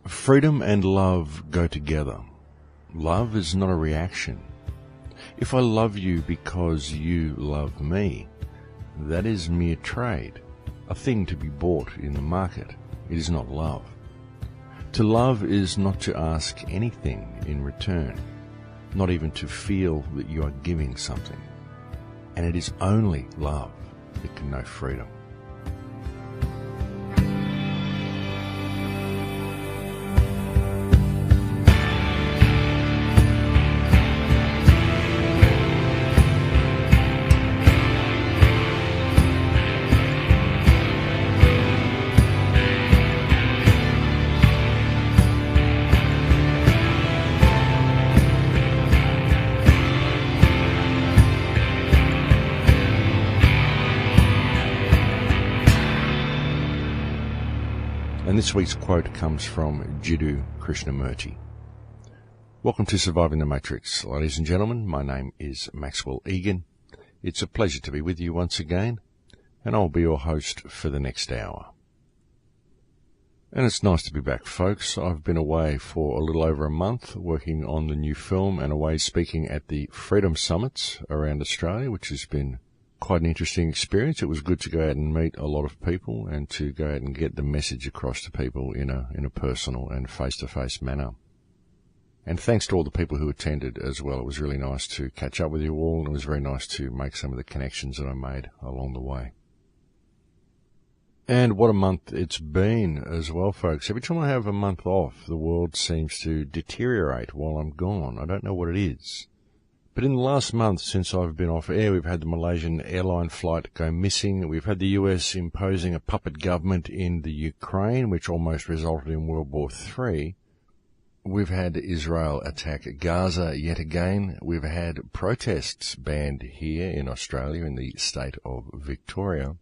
Freedom and love go together. Love is not a reaction. If I love you because you love me, that is mere trade, a thing to be bought in the market. It is not love. To love is not to ask anything in return, not even to feel that you are giving something. And it is only love that can know freedom. And this week's quote comes from Jiddu Krishnamurti. Welcome to Surviving the Matrix. Ladies and gentlemen, my name is Maxwell Igan. It's a pleasure to be with you once again, and I'll be your host for the next hour. And it's nice to be back, folks. I've been away for a little over a month working on the new film and away speaking at the Freedom Summits around Australia, which has been quite an interesting experience. It was good to go out and meet a lot of people and to go out and get the message across to people in a personal and face-to-face manner. And thanks to all the people who attended as well. It was really nice to catch up with you all, and it was very nice to make some of the connections that I made along the way. And what a month it's been as well, folks. Every time I have a month off, the world seems to deteriorate while I'm gone. I don't know what it is. But in the last month since I've been off air, we've had the Malaysian airline flight go missing. We've had the US imposing a puppet government in the Ukraine, which almost resulted in World War III. We've had Israel attack Gaza yet again. We've had protests banned here in Australia in the state of Victoria.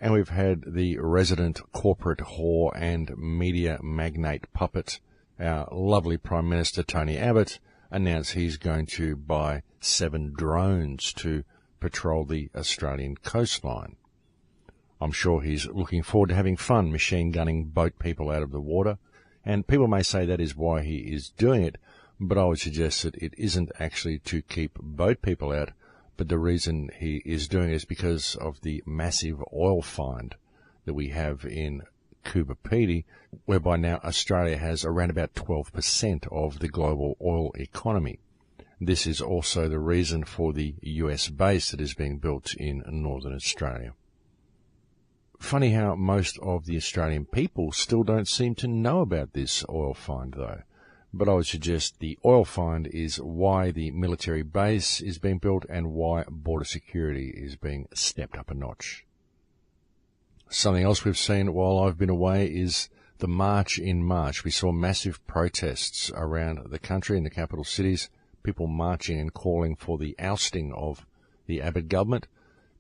And we've had the resident corporate whore and media magnate puppet, our lovely Prime Minister Tony Abbott, announced he's going to buy 7 drones to patrol the Australian coastline. I'm sure he's looking forward to having fun machine gunning boat people out of the water, and people may say that is why he is doing it, but I would suggest that it isn't actually to keep boat people out, but the reason he is doing it is because of the massive oil find that we have in Coober Pedy, whereby now Australia has around about 12% of the global oil economy. This is also the reason for the US base that is being built in northern Australia. Funny how most of the Australian people still don't seem to know about this oil find though. But I would suggest the oil find is why the military base is being built and why border security is being stepped up a notch. Something else we've seen while I've been away is the march in March. We saw massive protests around the country in the capital cities, people marching and calling for the ousting of the Abbott government.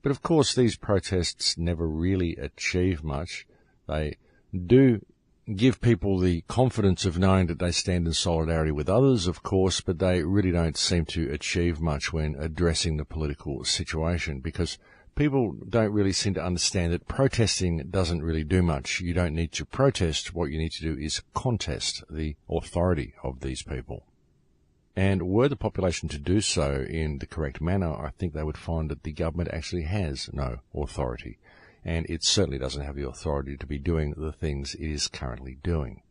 But of course these protests never really achieve much. They do give people the confidence of knowing that they stand in solidarity with others, of course, but they really don't seem to achieve much when addressing the political situation, because people don't really seem to understand that protesting doesn't really do much. You don't need to protest. What you need to do is contest the authority of these people. And were the population to do so in the correct manner, I think they would find that the government actually has no authority. And it certainly doesn't have the authority to be doing the things it is currently doing.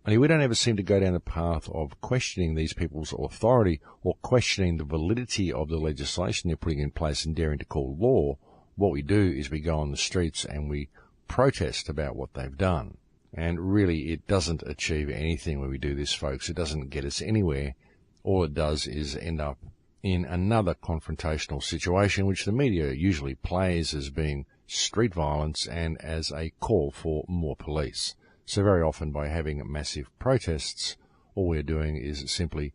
Only we don't ever seem to go down the path of questioning these people's authority or questioning the validity of the legislation they're putting in place and daring to call law. What we do is we go on the streets and we protest about what they've done. And really, it doesn't achieve anything when we do this, folks. It doesn't get us anywhere. All it does is end up in another confrontational situation, which the media usually plays as being street violence and as a call for more police. So very often by having massive protests, all we're doing is simply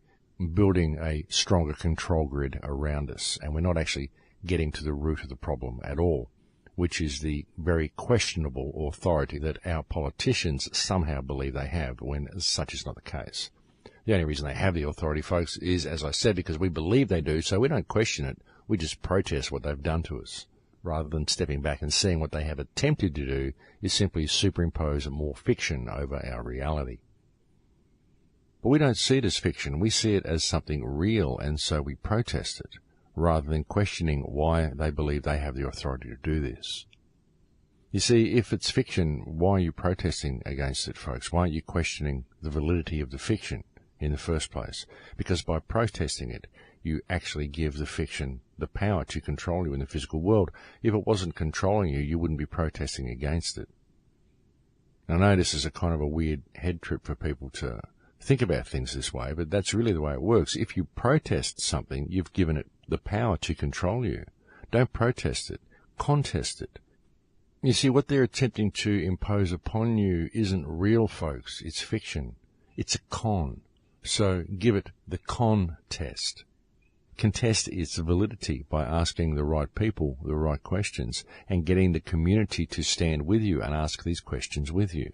building a stronger control grid around us, and we're not actually getting to the root of the problem at all, which is the very questionable authority that our politicians somehow believe they have, when such is not the case. The only reason they have the authority, folks, is, as I said, because we believe they do, so we don't question it. We just protest what they've done to us, rather than stepping back and seeing what they have attempted to do is simply superimpose more fiction over our reality. But we don't see it as fiction. We see it as something real, and so we protest it, rather than questioning why they believe they have the authority to do this. You see, if it's fiction, why are you protesting against it, folks? Why aren't you questioning the validity of the fiction in the first place? Because by protesting it, you actually give the fiction the power to control you in the physical world. If it wasn't controlling you, you wouldn't be protesting against it. I know this is a kind of a weird head trip for people to think about things this way, but that's really the way it works. If you protest something, you've given it the power to control you. Don't protest it. Contest it. You see, what they're attempting to impose upon you isn't real, folks. It's fiction. It's a con. So give it the con test. Contest its validity by asking the right people the right questions and getting the community to stand with you and ask these questions with you.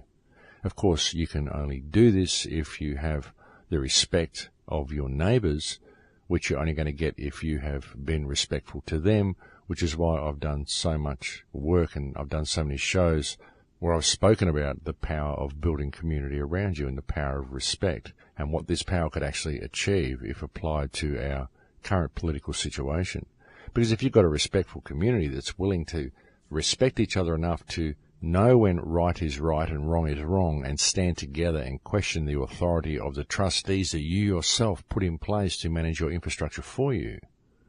Of course, you can only do this if you have the respect of your neighbours, which you're only going to get if you have been respectful to them, which is why I've done so much work and I've done so many shows where I've spoken about the power of building community around you and the power of respect and what this power could actually achieve if applied to our current political situation. Because if you've got a respectful community that's willing to respect each other enough to know when right is right and wrong is wrong and stand together and question the authority of the trustees that you yourself put in place to manage your infrastructure for you,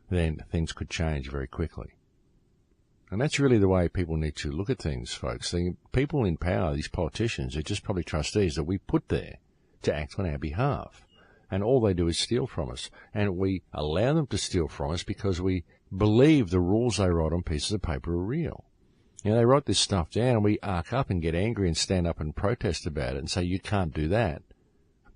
then things could change very quickly. And that's really the way people need to look at things, folks. The people in power, these politicians, are just probably trustees that we put there to act on our behalf. And all they do is steal from us. And we allow them to steal from us because we believe the rules they write on pieces of paper are real. You know, they write this stuff down and we arc up and get angry and stand up and protest about it and say, you can't do that.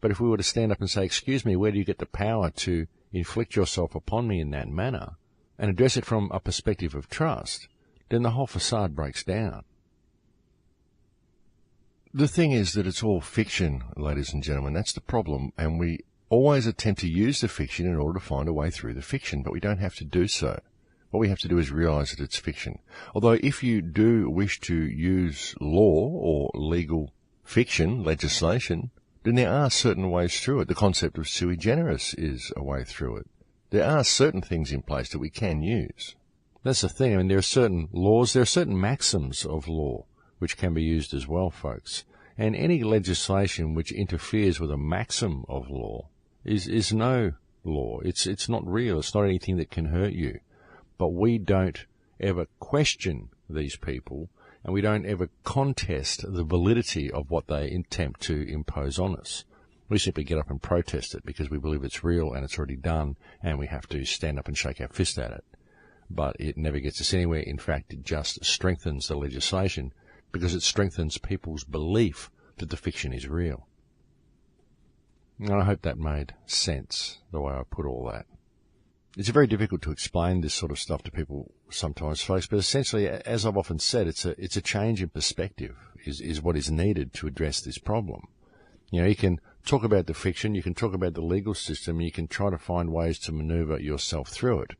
But if we were to stand up and say, excuse me, where do you get the power to inflict yourself upon me in that manner, and address it from a perspective of trust, then the whole facade breaks down. The thing is that it's all fiction, ladies and gentlemen. That's the problem, and we always attempt to use the fiction in order to find a way through the fiction, but we don't have to do so. What we have to do is realize that it's fiction. Although if you do wish to use law or legal fiction, legislation, then there are certain ways through it. The concept of sui generis is a way through it. There are certain things in place that we can use. That's the thing. I mean, there are certain laws, there are certain maxims of law which can be used as well, folks. And any legislation which interferes with a maxim of law is no law. It's not real. It's not anything that can hurt you. But we don't ever question these people, and we don't ever contest the validity of what they attempt to impose on us. We simply get up and protest it because we believe it's real and it's already done, and we have to stand up and shake our fist at it. But it never gets us anywhere. In fact, it just strengthens the legislation because it strengthens people's belief that the fiction is real. And I hope that made sense, the way I put all that. It's very difficult to explain this sort of stuff to people sometimes, folks, but essentially, as I've often said, it's a change in perspective is what is needed to address this problem. You know, you can talk about the fiction, you can talk about the legal system, and you can try to find ways to maneuver yourself through it.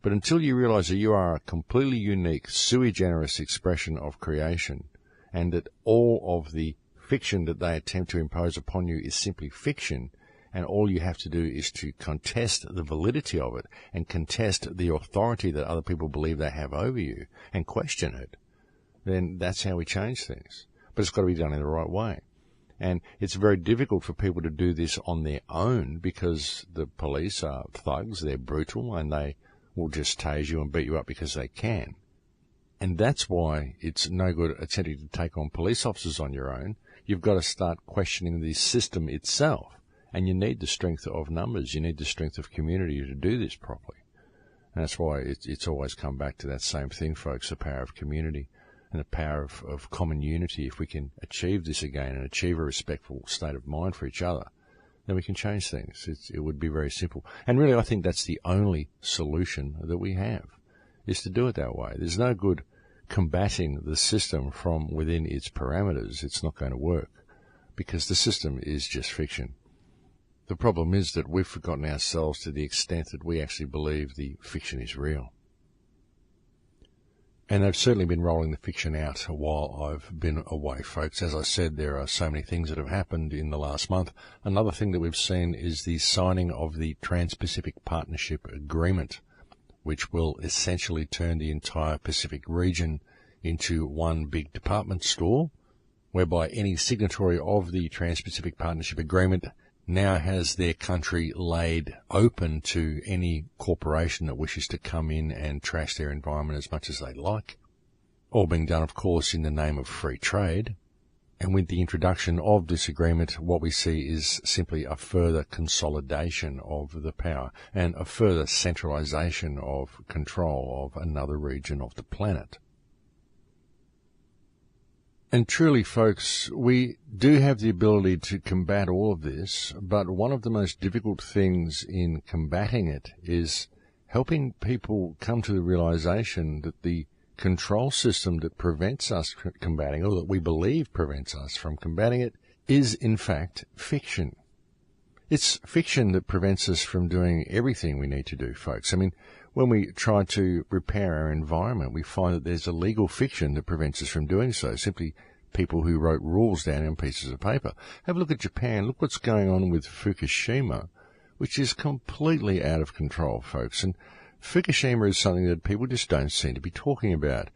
But until you realize that you are a completely unique, sui generis expression of creation, and that all of the fiction that they attempt to impose upon you is simply fiction, and all you have to do is to contest the validity of it and contest the authority that other people believe they have over you and question it, then that's how we change things. But it's got to be done in the right way. And it's very difficult for people to do this on their own because the police are thugs, they're brutal, and they will just tase you and beat you up because they can. And that's why it's no good attempting to take on police officers on your own. You've got to start questioning the system itself. And you need the strength of numbers. You need the strength of community to do this properly. And that's why it's always come back to that same thing, folks, the power of community and the power of common unity. If we can achieve this again and achieve a respectful state of mind for each other, then we can change things. It would be very simple. And really, I think that's the only solution that we have, is to do it that way. There's no good combating the system from within its parameters. It's not going to work because the system is just fiction. The problem is that we've forgotten ourselves to the extent that we actually believe the fiction is real. And they've certainly been rolling the fiction out while I've been away, folks. As I said, there are so many things that have happened in the last month. Another thing that we've seen is the signing of the Trans-Pacific Partnership Agreement, which will essentially turn the entire Pacific region into one big department store, whereby any signatory of the Trans-Pacific Partnership Agreement now has their country laid open to any corporation that wishes to come in and trash their environment as much as they like. All being done, of course, in the name of free trade. And with the introduction of this agreement, what we see is simply a further consolidation of the power and a further centralization of control of another region of the planet. And truly, folks, we do have the ability to combat all of this, but one of the most difficult things in combating it is helping people come to the realization that the control system that prevents us from combating, or that we believe prevents us from combating it, is in fact fiction. It's fiction that prevents us from doing everything we need to do, folks. I mean, when we try to repair our environment, we find that there's a legal fiction that prevents us from doing so. Simply people who wrote rules down on pieces of paper. Have a look at Japan. Look what's going on with Fukushima, which is completely out of control, folks. And Fukushima is something that people just don't seem to be talking about.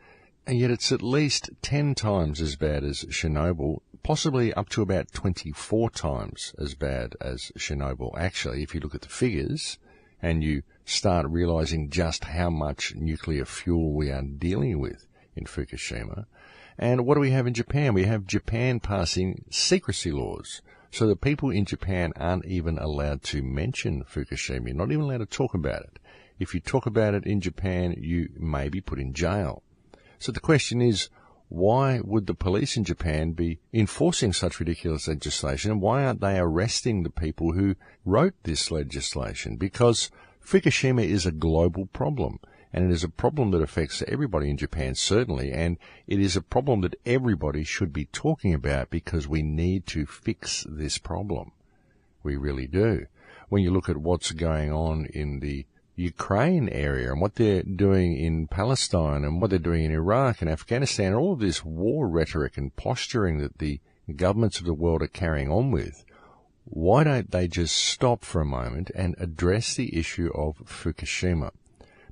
And yet it's at least 10 times as bad as Chernobyl, possibly up to about 24 times as bad as Chernobyl. Actually, if you look at the figures and you start realizing just how much nuclear fuel we are dealing with in Fukushima. And what do we have in Japan? We have Japan passing secrecy laws so that people in Japan aren't even allowed to mention Fukushima. You're not even allowed to talk about it. If you talk about it in Japan, you may be put in jail. So the question is, why would the police in Japan be enforcing such ridiculous legislation, and why aren't they arresting the people who wrote this legislation? Because Fukushima is a global problem, and it is a problem that affects everybody in Japan, certainly, and it is a problem that everybody should be talking about because we need to fix this problem. We really do. When you look at what's going on in the Ukraine area and what they're doing in Palestine and what they're doing in Iraq and Afghanistan, all of this war rhetoric and posturing that the governments of the world are carrying on with, why don't they just stop for a moment and address the issue of Fukushima?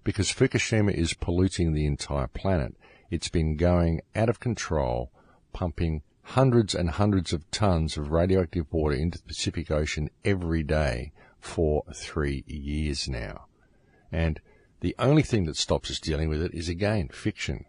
Because Fukushima is polluting the entire planet. It's been going out of control, pumping hundreds and hundreds of tons of radioactive water into the Pacific Ocean every day for 3 years now. And the only thing that stops us dealing with it is, again, fiction.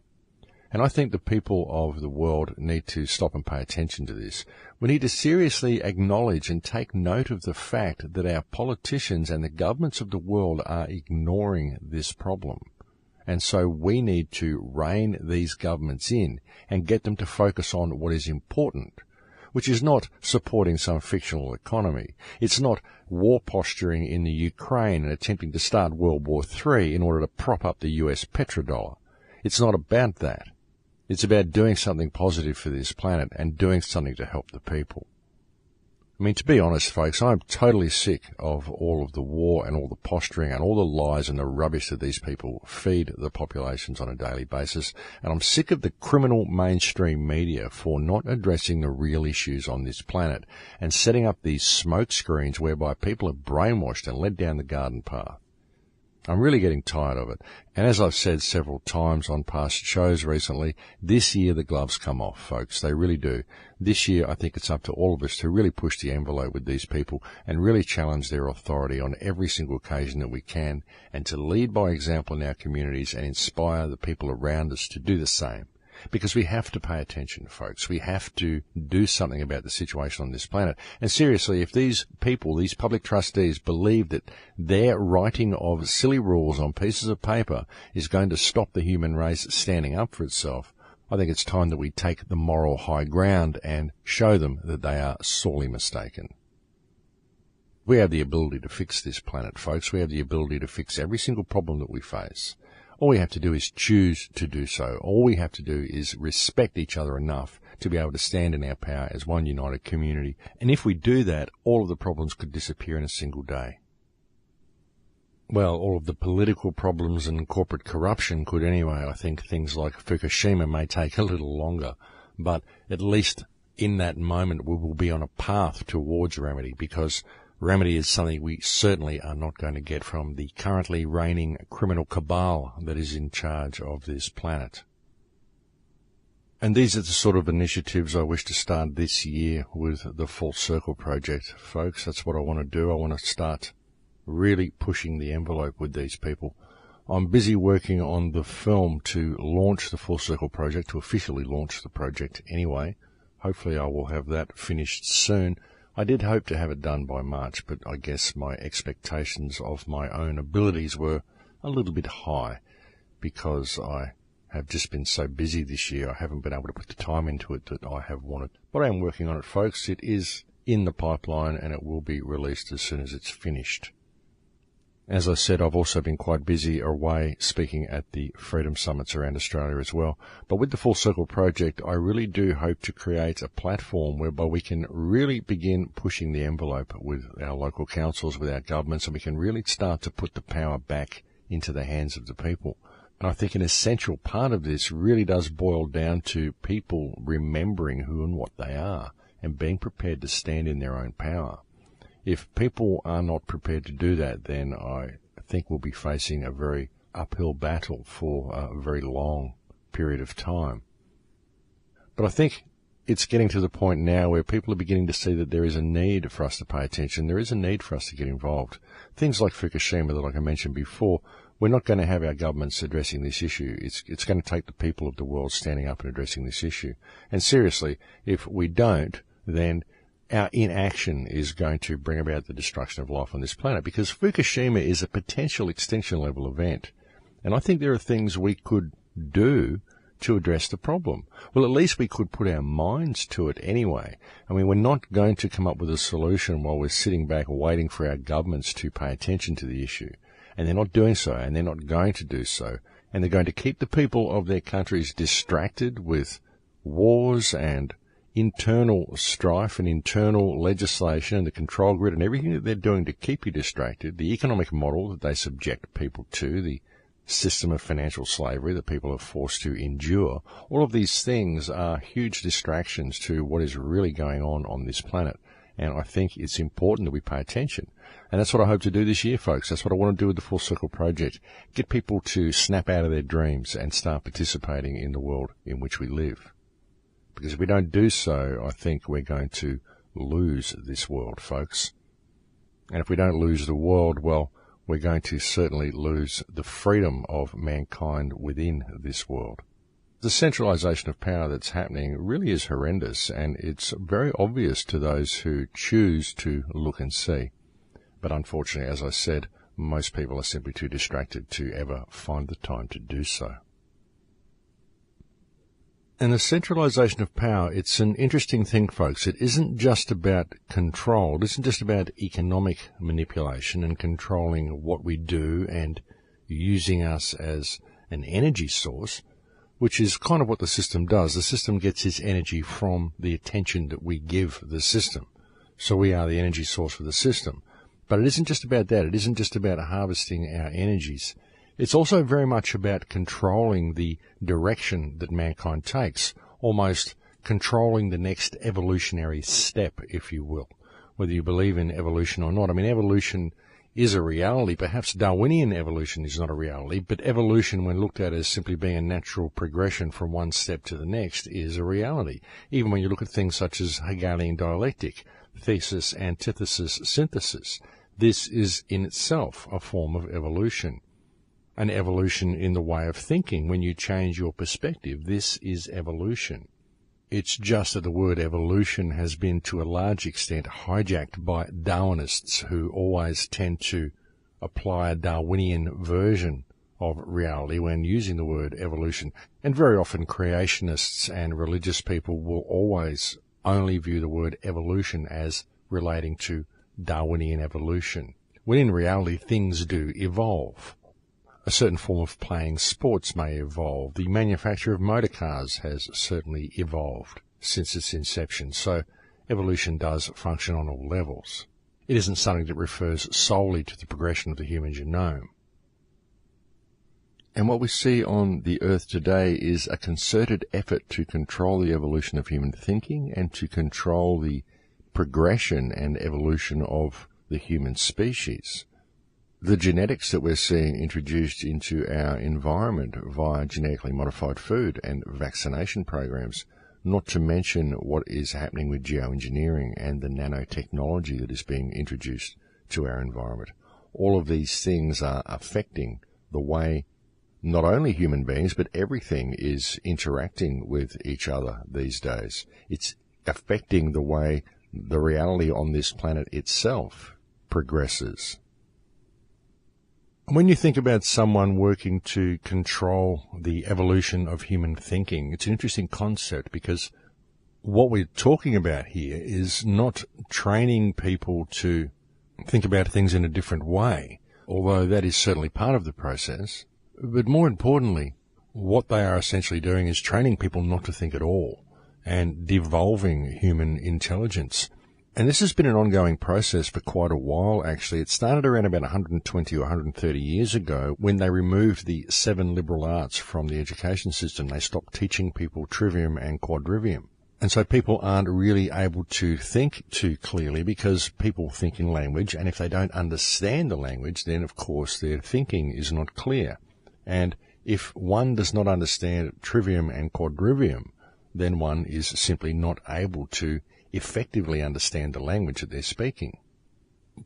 And I think the people of the world need to stop and pay attention to this. We need to seriously acknowledge and take note of the fact that our politicians and the governments of the world are ignoring this problem. And so we need to rein these governments in and get them to focus on what is important, which is not supporting some fictional economy. It's not war posturing in the Ukraine and attempting to start World War III in order to prop up the US petrodollar. It's not about that. It's about doing something positive for this planet and doing something to help the people. I mean, to be honest, folks, I'm totally sick of all of the war and all the posturing and all the lies and the rubbish that these people feed the populations on a daily basis. And I'm sick of the criminal mainstream media for not addressing the real issues on this planet and setting up these smoke screens whereby people are brainwashed and led down the garden path. I'm really getting tired of it. And as I've said several times on past shows recently, this year the gloves come off, folks. They really do. This year I think it's up to all of us to really push the envelope with these people and really challenge their authority on every single occasion that we can, and to lead by example in our communities and inspire the people around us to do the same. Because we have to pay attention, folks. We have to do something about the situation on this planet. And seriously, if these people, these public trustees, believe that their writing of silly rules on pieces of paper is going to stop the human race standing up for itself, I think it's time that we take the moral high ground and show them that they are sorely mistaken. We have the ability to fix this planet, folks. We have the ability to fix every single problem that we face. All we have to do is choose to do so. All we have to do is respect each other enough to be able to stand in our power as one united community. And if we do that, all of the problems could disappear in a single day. well, all of the political problems and corporate corruption could anyway. I think things like Fukushima may take a little longer, but at least in that moment we will be on a path towards remedy, because remedy is something we certainly are not going to get from the currently reigning criminal cabal that is in charge of this planet. And these are the sort of initiatives I wish to start this year with the Full Circle project, folks. That's what I want to do. I want to start really pushing the envelope with these people. I'm busy working on the film to launch the Full Circle project, to officially launch the project anyway. Hopefully I will have that finished soon. I did hope to have it done by March, but I guess my expectations of my own abilities were a little bit high because I have just been so busy this year. I haven't been able to put the time into it that I have wanted. But I am working on it, folks. It is in the pipeline and it will be released as soon as it's finished. As I said, I've also been quite busy away speaking at the Freedom Summits around Australia as well. But with the Full Circle project, I really do hope to create a platform whereby we can really begin pushing the envelope with our local councils, with our governments, and we can really start to put the power back into the hands of the people. And I think an essential part of this really does boil down to people remembering who and what they are and being prepared to stand in their own power. If people are not prepared to do that, then I think we'll be facing a very uphill battle for a very long period of time. But I think it's getting to the point now where people are beginning to see that there is a need for us to pay attention. There is a need for us to get involved. Things like Fukushima, that like I mentioned before, we're not going to have our governments addressing this issue. It's going to take the people of the world standing up and addressing this issue. And seriously, if we don't, then our inaction is going to bring about the destruction of life on this planet, because Fukushima is a potential extinction level event. And I think there are things we could do to address the problem. Well, at least we could put our minds to it anyway. I mean, we're not going to come up with a solution while we're sitting back waiting for our governments to pay attention to the issue. And they're not doing so, and they're not going to do so. And they're going to keep the people of their countries distracted with wars and internal strife and internal legislation and the control grid and everything that they're doing to keep you distracted, the economic model that they subject people to, the system of financial slavery that people are forced to endure, all of these things are huge distractions to what is really going on this planet. And I think it's important that we pay attention. And that's what I hope to do this year, folks. That's what I want to do with the Full Circle project. Get people to snap out of their dreams and start participating in the world in which we live. Because if we don't do so, I think we're going to lose this world, folks. And if we don't lose the world, well, we're going to certainly lose the freedom of mankind within this world. The centralization of power that's happening really is horrendous, and it's very obvious to those who choose to look and see. But unfortunately, as I said, most people are simply too distracted to ever find the time to do so. And the centralization of power, it's an interesting thing, folks. It isn't just about control. It isn't just about economic manipulation and controlling what we do and using us as an energy source, which is kind of what the system does. The system gets its energy from the attention that we give the system. So we are the energy source for the system. But it isn't just about that. It isn't just about harvesting our energies. It's also very much about controlling the direction that mankind takes, almost controlling the next evolutionary step, if you will, whether you believe in evolution or not. I mean, evolution is a reality. Perhaps Darwinian evolution is not a reality, but evolution, when looked at as simply being a natural progression from one step to the next, is a reality. Even when you look at things such as Hegelian dialectic, thesis, antithesis, synthesis, this is in itself a form of evolution. An evolution in the way of thinking. When you change your perspective, this is evolution. It's just that the word evolution has been to a large extent hijacked by Darwinists who always tend to apply a Darwinian version of reality when using the word evolution. And very often creationists and religious people will always only view the word evolution as relating to Darwinian evolution, when in reality things do evolve. A certain form of playing sports may evolve. The manufacture of motor cars has certainly evolved since its inception, so evolution does function on all levels. It isn't something that refers solely to the progression of the human genome. And what we see on the Earth today is a concerted effort to control the evolution of human thinking and to control the progression and evolution of the human species. The genetics that we're seeing introduced into our environment via genetically modified food and vaccination programs, not to mention what is happening with geoengineering and the nanotechnology that is being introduced to our environment. All of these things are affecting the way not only human beings, but everything is interacting with each other these days. It's affecting the way the reality on this planet itself progresses. When you think about someone working to control the evolution of human thinking, it's an interesting concept because what we're talking about here is not training people to think about things in a different way, although that is certainly part of the process. But more importantly, what they are essentially doing is training people not to think at all and devolving human intelligence. And this has been an ongoing process for quite a while, actually. It started around about 120 or 130 years ago when they removed the 7 liberal arts from the education system. They stopped teaching people trivium and quadrivium. And so people aren't really able to think too clearly because people think in language, and if they don't understand the language, then of course their thinking is not clear. And if one does not understand trivium and quadrivium, then one is simply not able to effectively understand the language that they're speaking.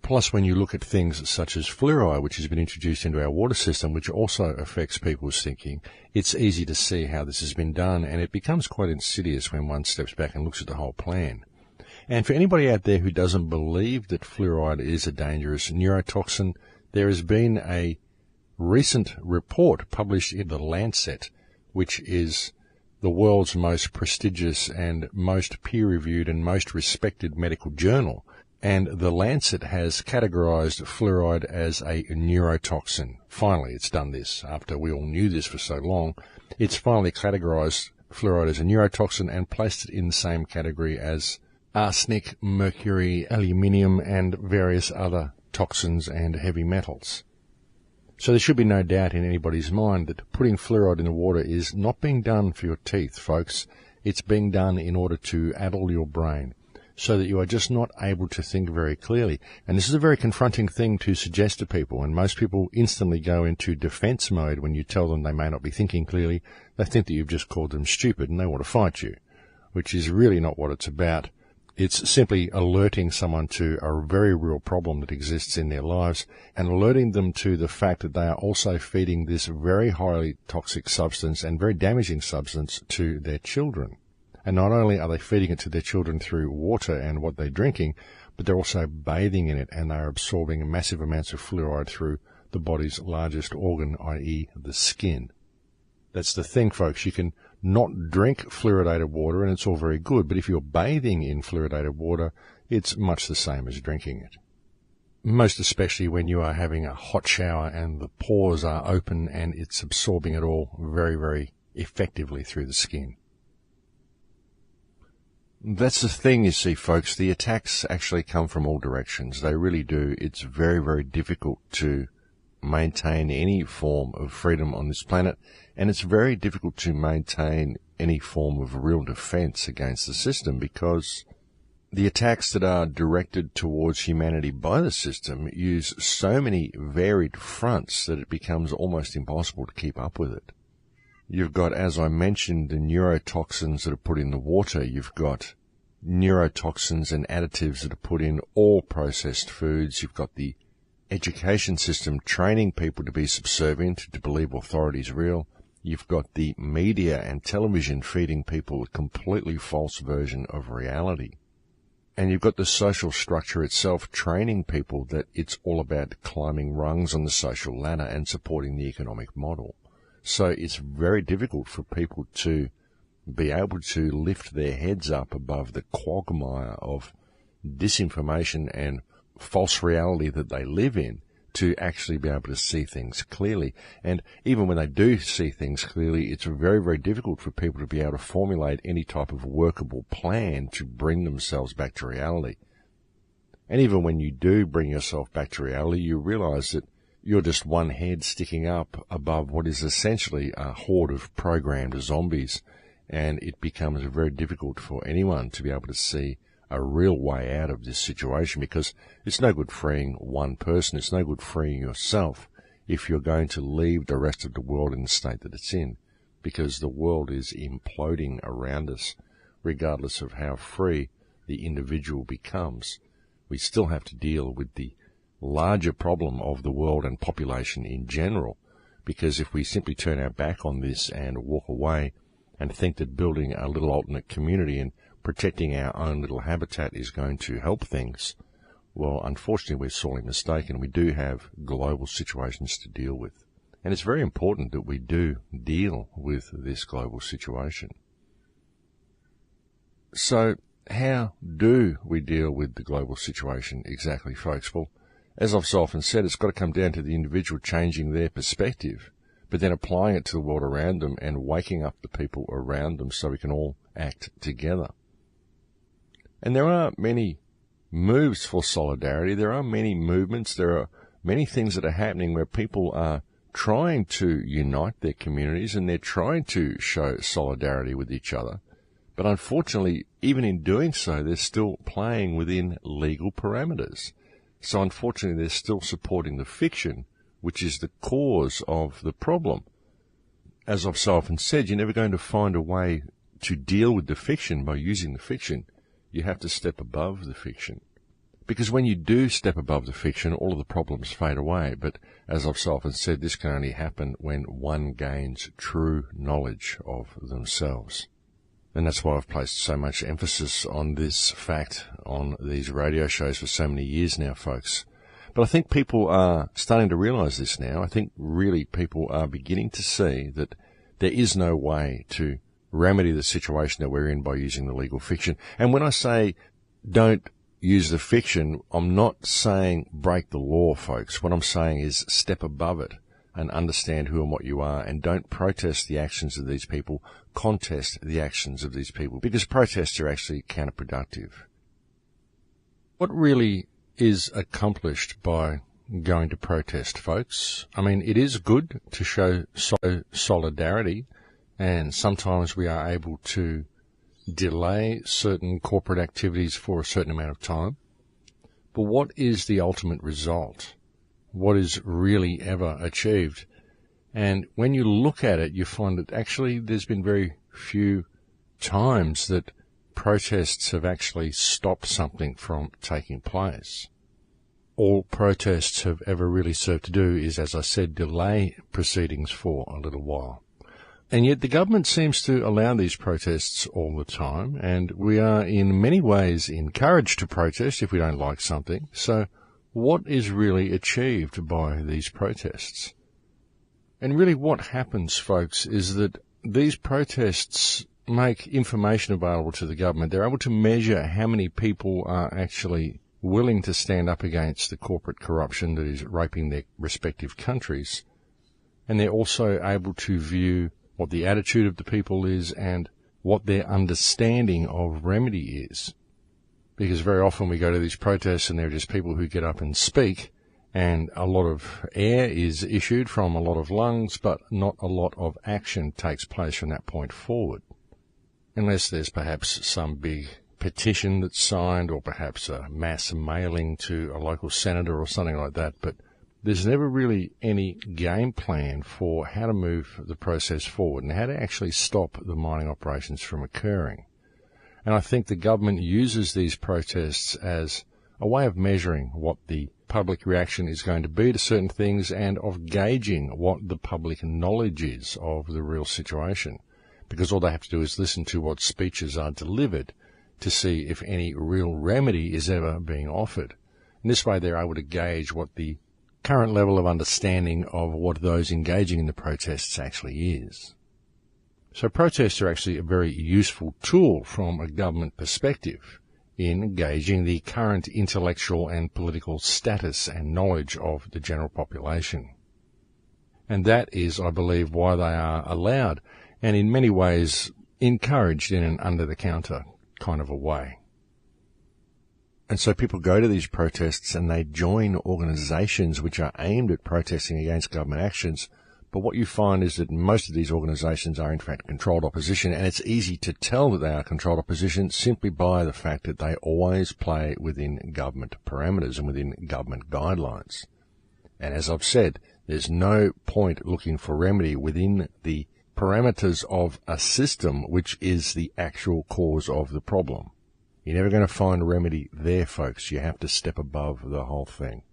Plus, when you look at things such as fluoride, which has been introduced into our water system, which also affects people's thinking, it's easy to see how this has been done, and it becomes quite insidious when one steps back and looks at the whole plan. And for anybody out there who doesn't believe that fluoride is a dangerous neurotoxin, there has been a recent report published in The Lancet, which is the world's most prestigious and most peer-reviewed and most respected medical journal. And The Lancet has categorized fluoride as a neurotoxin. Finally, it's done this. After we all knew this for so long, it's finally categorized fluoride as a neurotoxin and placed it in the same category as arsenic, mercury, aluminium, and various other toxins and heavy metals. So there should be no doubt in anybody's mind that putting fluoride in the water is not being done for your teeth, folks. It's being done in order to addle your brain so that you are just not able to think very clearly. And this is a very confronting thing to suggest to people, and most people instantly go into defense mode when you tell them they may not be thinking clearly. They think that you've just called them stupid and they want to fight you, which is really not what it's about. It's simply alerting someone to a very real problem that exists in their lives and alerting them to the fact that they are also feeding this very highly toxic substance and very damaging substance to their children. And not only are they feeding it to their children through water and what they're drinking, but they're also bathing in it and they're absorbing massive amounts of fluoride through the body's largest organ, i.e. the skin. That's the thing, folks. You can not drink fluoridated water and it's all very good, but if you're bathing in fluoridated water, it's much the same as drinking it. Most especially when you are having a hot shower and the pores are open and it's absorbing it all very, very effectively through the skin. That's the thing, you see, folks. The attacks actually come from all directions. They really do. It's very, very difficult to maintain any form of freedom on this planet, and it's very difficult to maintain any form of real defense against the system because the attacks that are directed towards humanity by the system use so many varied fronts that it becomes almost impossible to keep up with it. You've got, as I mentioned, the neurotoxins that are put in the water. You've got neurotoxins and additives that are put in all processed foods. You've got the education system training people to be subservient, to believe authority is real. You've got the media and television feeding people a completely false version of reality. And you've got the social structure itself training people that it's all about climbing rungs on the social ladder and supporting the economic model. So it's very difficult for people to be able to lift their heads up above the quagmire of disinformation and false reality that they live in to actually be able to see things clearly. And even when they do see things clearly, it's very, very difficult for people to be able to formulate any type of workable plan to bring themselves back to reality. And even when you do bring yourself back to reality, you realize that you're just one head sticking up above what is essentially a horde of programmed zombies, and it becomes very difficult for anyone to be able to see a real way out of this situation, because it's no good freeing one person, it's no good freeing yourself if you're going to leave the rest of the world in the state that it's in, because the world is imploding around us, regardless of how free the individual becomes. We still have to deal with the larger problem of the world and population in general, because if we simply turn our back on this and walk away and think that building a little alternate community and protecting our own little habitat is going to help things, well, unfortunately we're sorely mistaken. We do have global situations to deal with, and it's very important that we do deal with this global situation. So how do we deal with the global situation exactly, folks? Well, as I've so often said, it's got to come down to the individual changing their perspective, but then applying it to the world around them and waking up the people around them so we can all act together. And there are many moves for solidarity. There are many movements. There are many things that are happening where people are trying to unite their communities and they're trying to show solidarity with each other. But unfortunately, even in doing so, they're still playing within legal parameters. So unfortunately, they're still supporting the fiction, which is the cause of the problem. As I've so often said, you're never going to find a way to deal with the fiction by using the fiction. You have to step above the fiction. Because when you do step above the fiction, all of the problems fade away. But as I've so often said, this can only happen when one gains true knowledge of themselves. And that's why I've placed so much emphasis on this fact on these radio shows for so many years now, folks. But I think people are starting to realize this now. I think really people are beginning to see that there is no way to remedy the situation that we're in by using the legal fiction. And when I say don't use the fiction, I'm not saying break the law, folks. What I'm saying is step above it and understand who and what you are, and don't protest the actions of these people, contest the actions of these people, because protests are actually counterproductive. What really is accomplished by going to protest, folks? I mean, it is good to show solidarity, and sometimes we are able to delay certain corporate activities for a certain amount of time. But what is the ultimate result? What is really ever achieved? And when you look at it, you find that actually there's been very few times that protests have actually stopped something from taking place. All protests have ever really served to do is, as I said, delay proceedings for a little while. And yet the government seems to allow these protests all the time, and we are in many ways encouraged to protest if we don't like something. So what is really achieved by these protests? And really what happens, folks, is that these protests make information available to the government. They're able to measure how many people are actually willing to stand up against the corporate corruption that is raping their respective countries. And they're also able to view what the attitude of the people is and what their understanding of remedy is. Because very often we go to these protests and there are just people who get up and speak, and a lot of air is issued from a lot of lungs, but not a lot of action takes place from that point forward. Unless there's perhaps some big petition that's signed, or perhaps a mass mailing to a local senator or something like that. But there's never really any game plan for how to move the process forward and how to actually stop the mining operations from occurring. And I think the government uses these protests as a way of measuring what the public reaction is going to be to certain things, and of gauging what the public knowledge is of the real situation. Because all they have to do is listen to what speeches are delivered to see if any real remedy is ever being offered. In this way, they're able to gauge what the current level of understanding of what those engaging in the protests actually is. So protests are actually a very useful tool from a government perspective in gauging the current intellectual and political status and knowledge of the general population. And that is, I believe, why they are allowed, and in many ways encouraged in an under-the-counter kind of a way. And so people go to these protests and they join organisations which are aimed at protesting against government actions. But what you find is that most of these organisations are in fact controlled opposition, and it's easy to tell that they are controlled opposition simply by the fact that they always play within government parameters and within government guidelines. And as I've said, there's no point looking for remedy within the parameters of a system which is the actual cause of the problem. You're never going to find a remedy there, folks. You have to step above the whole thing.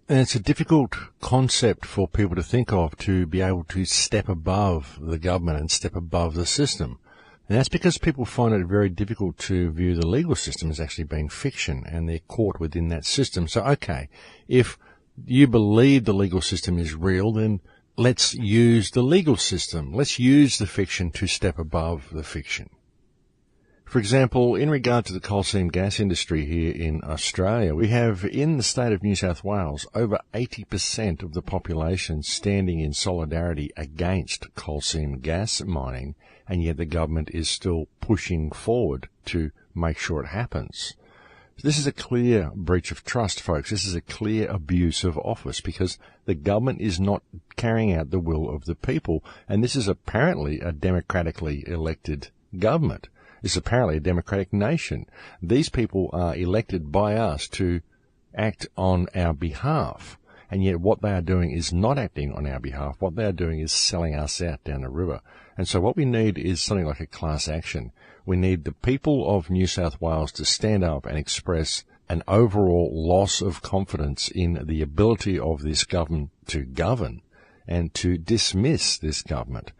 And it's a difficult concept for people to think of, to be able to step above the government and step above the system. And that's because people find it very difficult to view the legal system as actually being fiction, and they're caught within that system. So, okay, if you believe the legal system is real, then let's use the legal system. Let's use the fiction to step above the fiction. For example, in regard to the coal seam gas industry here in Australia, we have in the state of New South Wales over 80% of the population standing in solidarity against coal seam gas mining, and yet the government is still pushing forward to make sure it happens. So this is a clear breach of trust, folks. This is a clear abuse of office because the government is not carrying out the will of the people, and this is apparently a democratically elected government. It's apparently a democratic nation. These people are elected by us to act on our behalf, and yet what they are doing is not acting on our behalf. What they are doing is selling us out down the river. And so what we need is something like a class action. We need the people of New South Wales to stand up and express an overall loss of confidence in the ability of this government to govern and to dismiss this government.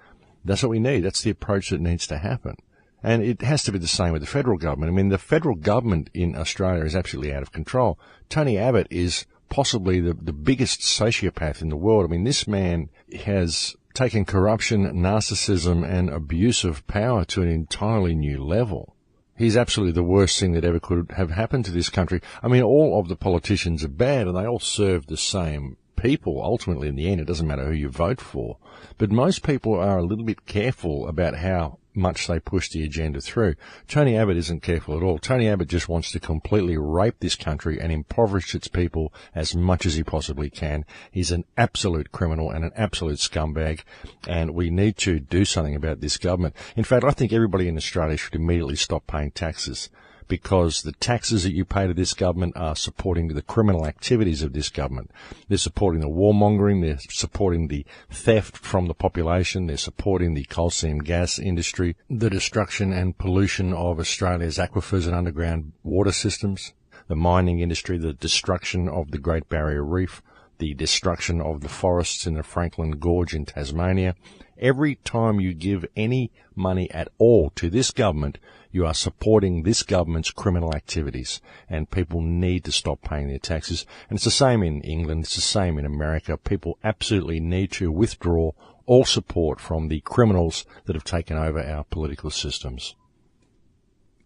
That's what we need. That's the approach that needs to happen. And it has to be the same with the federal government. I mean, the federal government in Australia is absolutely out of control. Tony Abbott is possibly the biggest sociopath in the world. I mean, this man has taken corruption, narcissism, and abuse of power to an entirely new level. He's absolutely the worst thing that ever could have happened to this country. I mean, all of the politicians are bad, and they all serve the same people. Ultimately, in the end, it doesn't matter who you vote for. But most people are a little bit careful about how much they push the agenda through. Tony Abbott isn't careful at all. Tony Abbott just wants to completely rape this country and impoverish its people as much as he possibly can. He's an absolute criminal and an absolute scumbag, and we need to do something about this government. In fact, I think everybody in Australia should immediately stop paying taxes, because the taxes that you pay to this government are supporting the criminal activities of this government. They're supporting the warmongering, they're supporting the theft from the population, they're supporting the coal seam gas industry, the destruction and pollution of Australia's aquifers and underground water systems, the mining industry, the destruction of the Great Barrier Reef, the destruction of the forests in the Franklin Gorge in Tasmania. Every time you give any money at all to this government, you are supporting this government's criminal activities, and people need to stop paying their taxes. And it's the same in England, it's the same in America. People absolutely need to withdraw all support from the criminals that have taken over our political systems.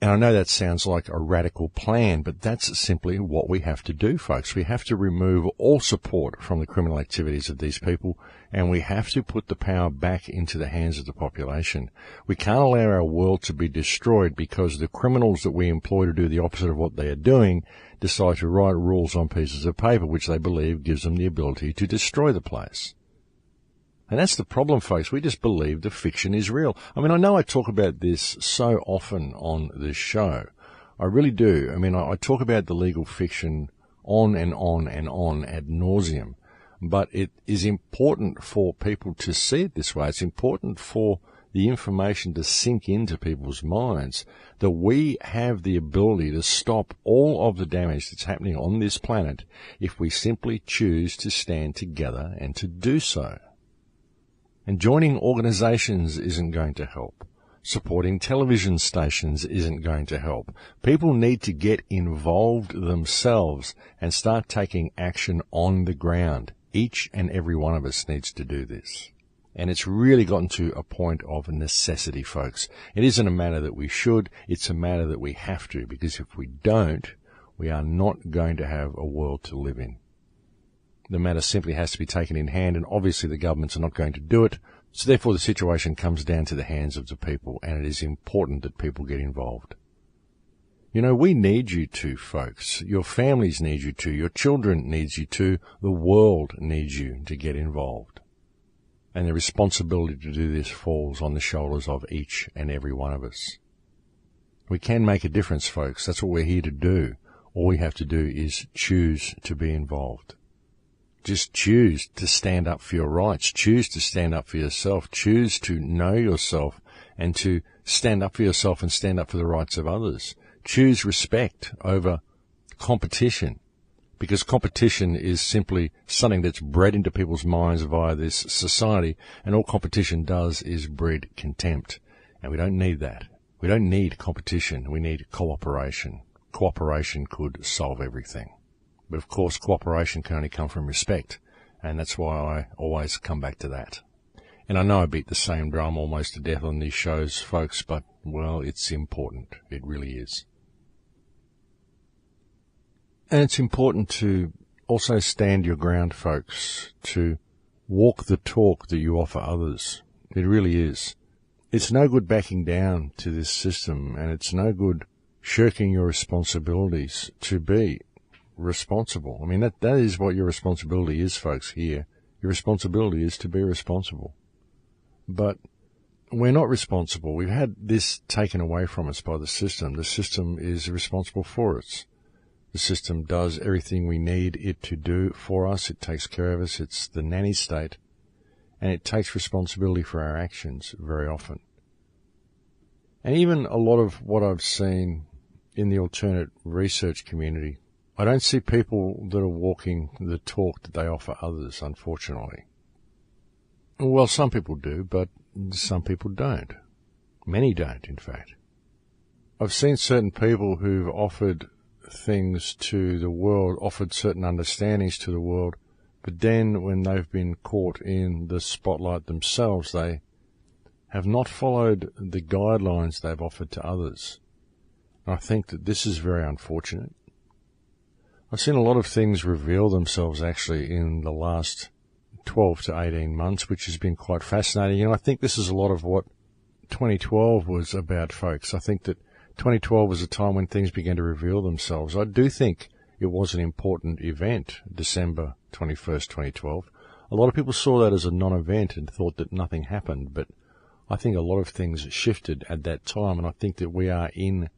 And I know that sounds like a radical plan, but that's simply what we have to do, folks. We have to remove all support from the criminal activities of these people, and we have to put the power back into the hands of the population. We can't allow our world to be destroyed because the criminals that we employ to do the opposite of what they are doing decide to write rules on pieces of paper, which they believe gives them the ability to destroy the place. And that's the problem, folks. We just believe the fiction is real. I mean, I know I talk about this so often on this show. I really do. I mean, I talk about the legal fiction on and on and on ad nauseum. But it is important for people to see it this way. It's important for the information to sink into people's minds that we have the ability to stop all of the damage that's happening on this planet if we simply choose to stand together and to do so. And joining organisations isn't going to help. Supporting television stations isn't going to help. People need to get involved themselves and start taking action on the ground. Each and every one of us needs to do this. And it's really gotten to a point of necessity, folks. It isn't a matter that we should, it's a matter that we have to, because if we don't, we are not going to have a world to live in. The matter simply has to be taken in hand, and obviously the governments are not going to do it, so therefore the situation comes down to the hands of the people, and it is important that people get involved. You know, we need you to, folks. Your families need you to. Your children need you to. The world needs you to get involved. And the responsibility to do this falls on the shoulders of each and every one of us. We can make a difference, folks. That's what we're here to do. All we have to do is choose to be involved. Just choose to stand up for your rights. Choose to stand up for yourself. Choose to know yourself and to stand up for yourself and stand up for the rights of others. Choose respect over competition, because competition is simply something that's bred into people's minds via this society, and all competition does is breed contempt. And we don't need that. We don't need competition. We need cooperation. Cooperation could solve everything. But of course, cooperation can only come from respect, and that's why I always come back to that. And I know I beat the same drum almost to death on these shows, folks, but, well, it's important. It really is. And it's important to also stand your ground, folks, to walk the talk that you offer others. It really is. It's no good backing down to this system, and it's no good shirking your responsibilities to be responsible. I mean, that is what your responsibility is, folks, here. Your responsibility is to be responsible. But we're not responsible. We've had this taken away from us by the system. The system is responsible for us. The system does everything we need it to do for us. It takes care of us. It's the nanny state. And it takes responsibility for our actions very often. And even a lot of what I've seen in the alternate research community, I don't see people that are walking the talk that they offer others, unfortunately. Well, some people do, but some people don't. Many don't, in fact. I've seen certain people who've offered things to the world, offered certain understandings to the world, but then when they've been caught in the spotlight themselves, they have not followed the guidelines they've offered to others. I think that this is very unfortunate. I've seen a lot of things reveal themselves actually in the last 12 to 18 months, which has been quite fascinating. And I think this is a lot of what 2012 was about, folks. I think that 2012 was a time when things began to reveal themselves. I do think it was an important event, December 21st, 2012. A lot of people saw that as a non-event and thought that nothing happened, but I think a lot of things shifted at that time, and I think that we are in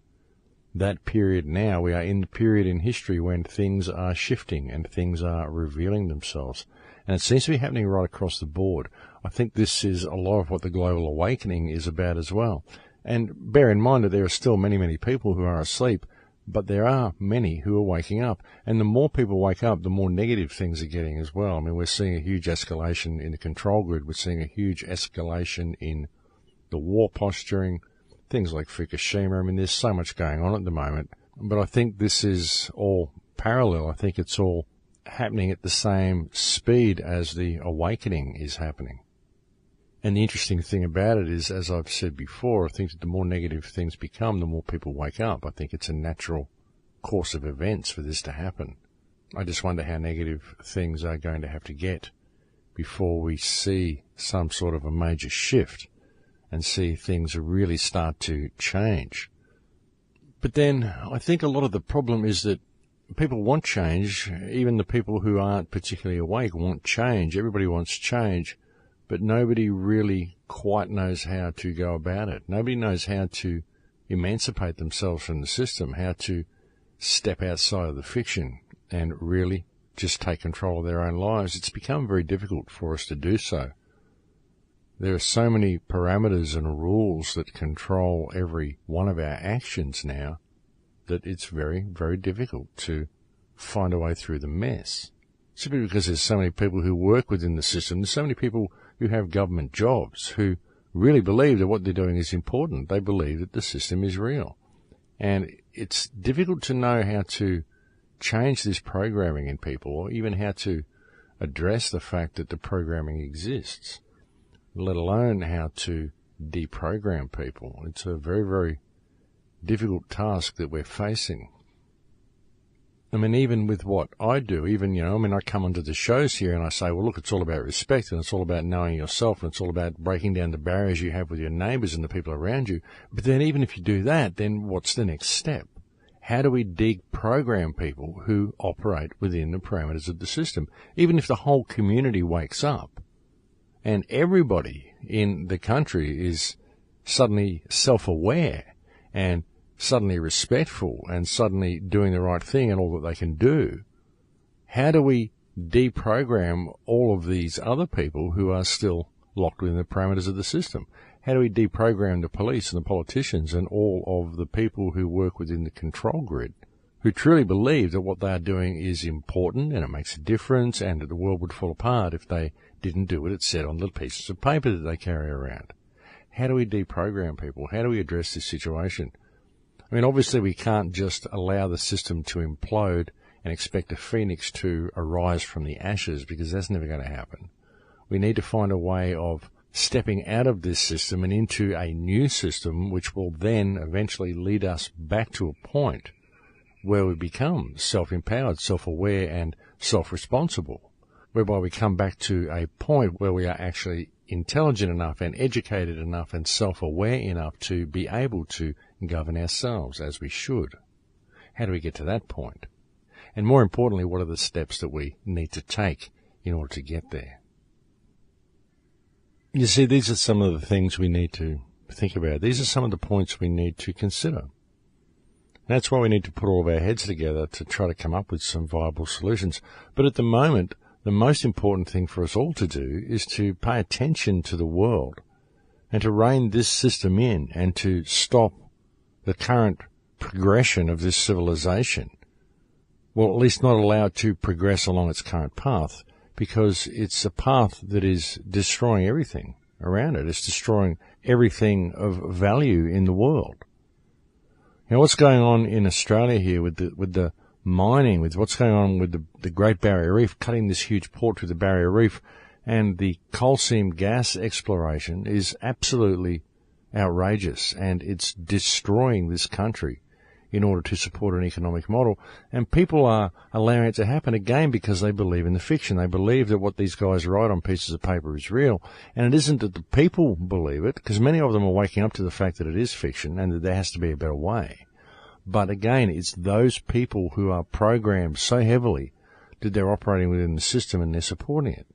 that period now. We are in the period in history when things are shifting and things are revealing themselves. And it seems to be happening right across the board. I think this is a lot of what the global awakening is about as well. And bear in mind that there are still many, many people who are asleep, but there are many who are waking up. And the more people wake up, the more negative things are getting as well. I mean, we're seeing a huge escalation in the control grid. We're seeing a huge escalation in the war posturing, things like Fukushima. I mean, there's so much going on at the moment. But I think this is all parallel. I think it's all happening at the same speed as the awakening is happening. And the interesting thing about it is, as I've said before, I think that the more negative things become, the more people wake up. I think it's a natural course of events for this to happen. I just wonder how negative things are going to have to get before we see some sort of a major shift and see things really start to change. But then I think a lot of the problem is that people want change. Even the people who aren't particularly awake want change. Everybody wants change. But nobody really quite knows how to go about it. Nobody knows how to emancipate themselves from the system, how to step outside of the fiction and really just take control of their own lives. It's become very difficult for us to do so. There are so many parameters and rules that control every one of our actions now that it's very, very difficult to find a way through the mess. Simply because there's so many people who work within the system. There's so many people who have government jobs who really believe that what they're doing is important. They believe that the system is real. And it's difficult to know how to change this programming in people, or even how to address the fact that the programming exists, let alone how to deprogram people. It's a very, very difficult task that we're facing. I mean, even with what I do, I come onto the shows here and I say, well, look, it's all about respect and it's all about knowing yourself and it's all about breaking down the barriers you have with your neighbours and the people around you. But then even if you do that, then what's the next step? how do we deprogram people who operate within the parameters of the system? Even if the whole community wakes up and everybody in the country is suddenly self-aware and suddenly respectful and suddenly doing the right thing and all that they can do, how do we deprogram all of these other people who are still locked within the parameters of the system? How do we deprogram the police and the politicians and all of the people who work within the control grid, who truly believe that what they are doing is important and it makes a difference and that the world would fall apart if they didn't do what it said on the pieces of paper that they carry around? How do we deprogram people? How do we address this situation? I mean, obviously we can't just allow the system to implode and expect a phoenix to arise from the ashes, because that's never going to happen. We need to find a way of stepping out of this system and into a new system, which will then eventually lead us back to a point where we become self-empowered, self-aware and self-responsible, whereby we come back to a point where we are actually intelligent enough and educated enough and self-aware enough to be able to govern ourselves as we should. How do we get to that point? And more importantly, what are the steps that we need to take in order to get there? You see, these are some of the things we need to think about. These are some of the points we need to consider. That's why we need to put all of our heads together to try to come up with some viable solutions. But at the moment, the most important thing for us all to do is to pay attention to the world and to rein this system in and to stop the current progression of this civilization. Well, at least not allow it to progress along its current path, because it's a path that is destroying everything around it. It's destroying everything of value in the world. You know, what's going on in Australia here with the mining, with what's going on with the Great Barrier Reef, cutting this huge port through the Barrier Reef, and the coal seam gas exploration is absolutely outrageous, and it's destroying this country in order to support an economic model. And people are allowing it to happen again because they believe in the fiction. They believe that what these guys write on pieces of paper is real. And it isn't that the people believe it, because many of them are waking up to the fact that it is fiction and that there has to be a better way. But again, it's those people who are programmed so heavily that they're operating within the system and they're supporting it.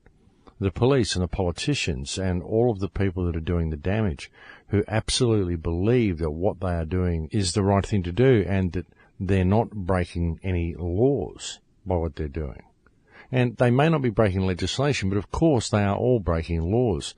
The police and the politicians and all of the people that are doing the damage, who absolutely believe that what they are doing is the right thing to do and that they're not breaking any laws by what they're doing. And they may not be breaking legislation, but of course they are all breaking laws.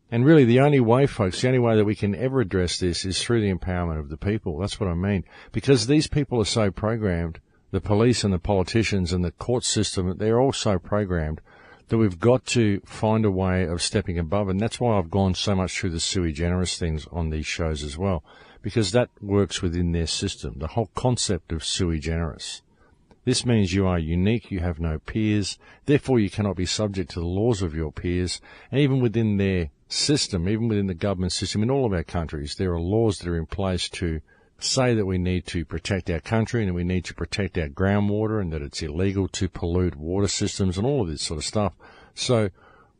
And really the only way, folks, the only way that we can ever address this is through the empowerment of the people. That's what I mean. Because these people are so programmed, the police and the politicians and the court system, they're all so programmed that we've got to find a way of stepping above. And that's why I've gone so much through the sui generis things on these shows as well, because that works within their system, the whole concept of sui generis. This means you are unique, you have no peers, therefore you cannot be subject to the laws of your peers. And even within their system, even within the government system in all of our countries, there are laws that are in place to say that we need to protect our country and that we need to protect our groundwater and that it's illegal to pollute water systems and all of this sort of stuff. So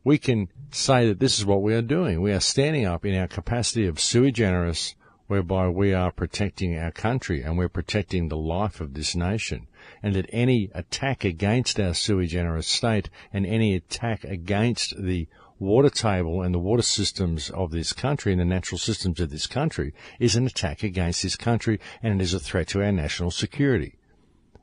we can say that this is what we are doing. We are standing up in our capacity of sui generis, whereby we are protecting our country and we're protecting the life of this nation, and that any attack against our sui generis state and any attack against the water table and the water systems of this country and the natural systems of this country is an attack against this country, and it is a threat to our national security.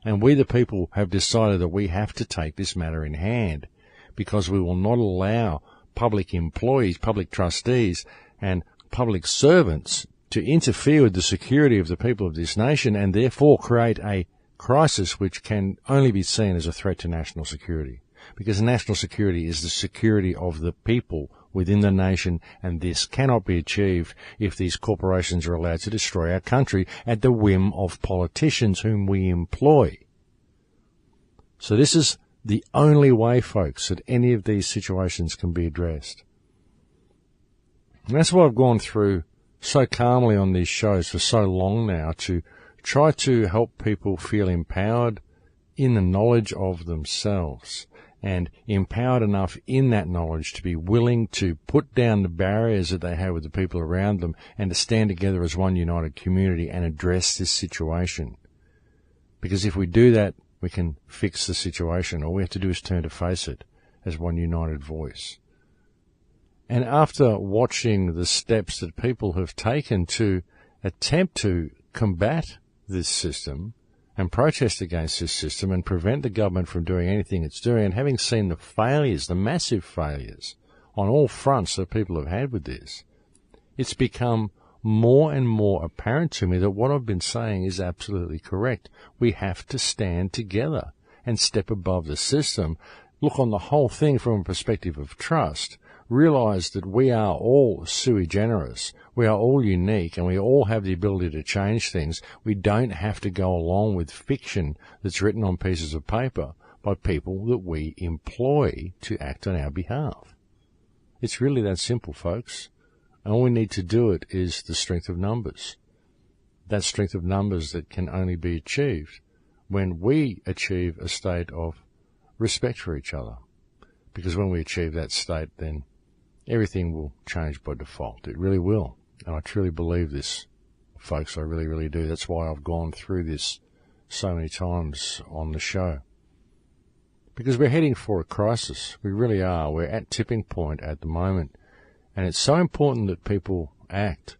And we the people have decided that we have to take this matter in hand, because we will not allow public employees, public trustees and public servants to interfere with the security of the people of this nation and therefore create a crisis which can only be seen as a threat to national security. Because national security is the security of the people within the nation, and this cannot be achieved if these corporations are allowed to destroy our country at the whim of politicians whom we employ. So this is the only way, folks, that any of these situations can be addressed. And that's why I've gone through so calmly on these shows for so long now, to try to help people feel empowered in the knowledge of themselves, and empowered enough in that knowledge to be willing to put down the barriers that they have with the people around them and to stand together as one united community and address this situation. Because if we do that, we can fix the situation. All we have to do is turn to face it as one united voice. And after watching the steps that people have taken to attempt to combat this system and protest against this system and prevent the government from doing anything it's doing, and having seen the failures, the massive failures on all fronts that people have had with this, it's become more and more apparent to me that what I've been saying is absolutely correct. We have to stand together and step above the system, look on the whole thing from a perspective of trust, realize that we are all sui generis, we are all unique, and we all have the ability to change things. We don't have to go along with fiction that's written on pieces of paper by people that we employ to act on our behalf. It's really that simple, folks. And all we need to do it is the strength of numbers. That strength of numbers that can only be achieved when we achieve a state of respect for each other. Because when we achieve that state, then everything will change by default. It really will. And I truly believe this, folks. I really, really do. That's why I've gone through this so many times on the show. Because we're heading for a crisis. We really are. We're at tipping point at the moment. And it's so important that people act.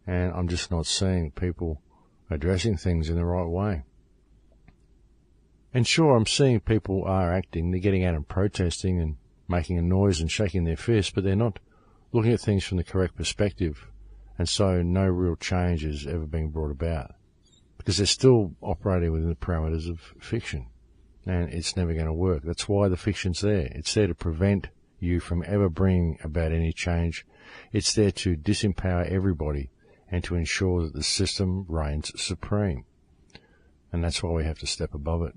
And I'm just not seeing people addressing things in the right way. And sure, I'm seeing people are acting. They're getting out and protesting and making a noise and shaking their fists, but they're not looking at things from the correct perspective. And so no real change is ever being brought about. Because they're still operating within the parameters of fiction. And it's never going to work. That's why the fiction's there. It's there to prevent you from ever bringing about any change. It's there to disempower everybody and to ensure that the system reigns supreme. And that's why we have to step above it.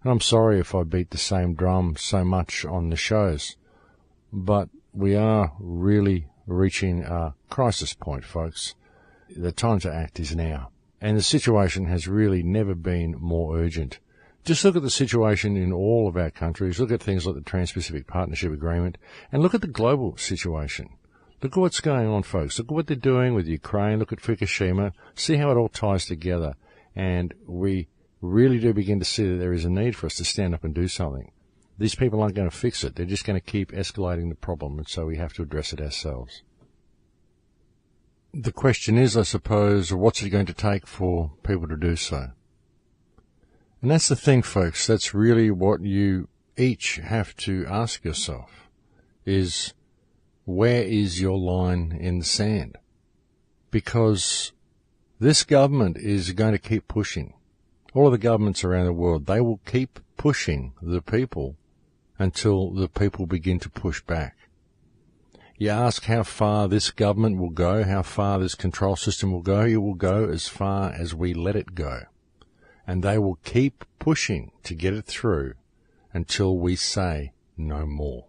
And I'm sorry if I beat the same drum so much on the shows, but we are really reaching a crisis point, folks. The time to act is now. And the situation has really never been more urgent. Just look at the situation in all of our countries. Look at things like the Trans-Pacific Partnership Agreement, and look at the global situation. Look at what's going on, folks. Look at what they're doing with Ukraine. Look at Fukushima. See how it all ties together. And we really do begin to see that there is a need for us to stand up and do something. These people aren't going to fix it. They're just going to keep escalating the problem, and so we have to address it ourselves. The question is, I suppose, what's it going to take for people to do so? And that's the thing, folks. That's really what you each have to ask yourself, is where is your line in the sand? Because this government is going to keep pushing. All of the governments around the world, they will keep pushing the people until the people begin to push back. You ask how far this government will go, how far this control system will go. It will go as far as we let it go. And they will keep pushing to get it through until we say no more.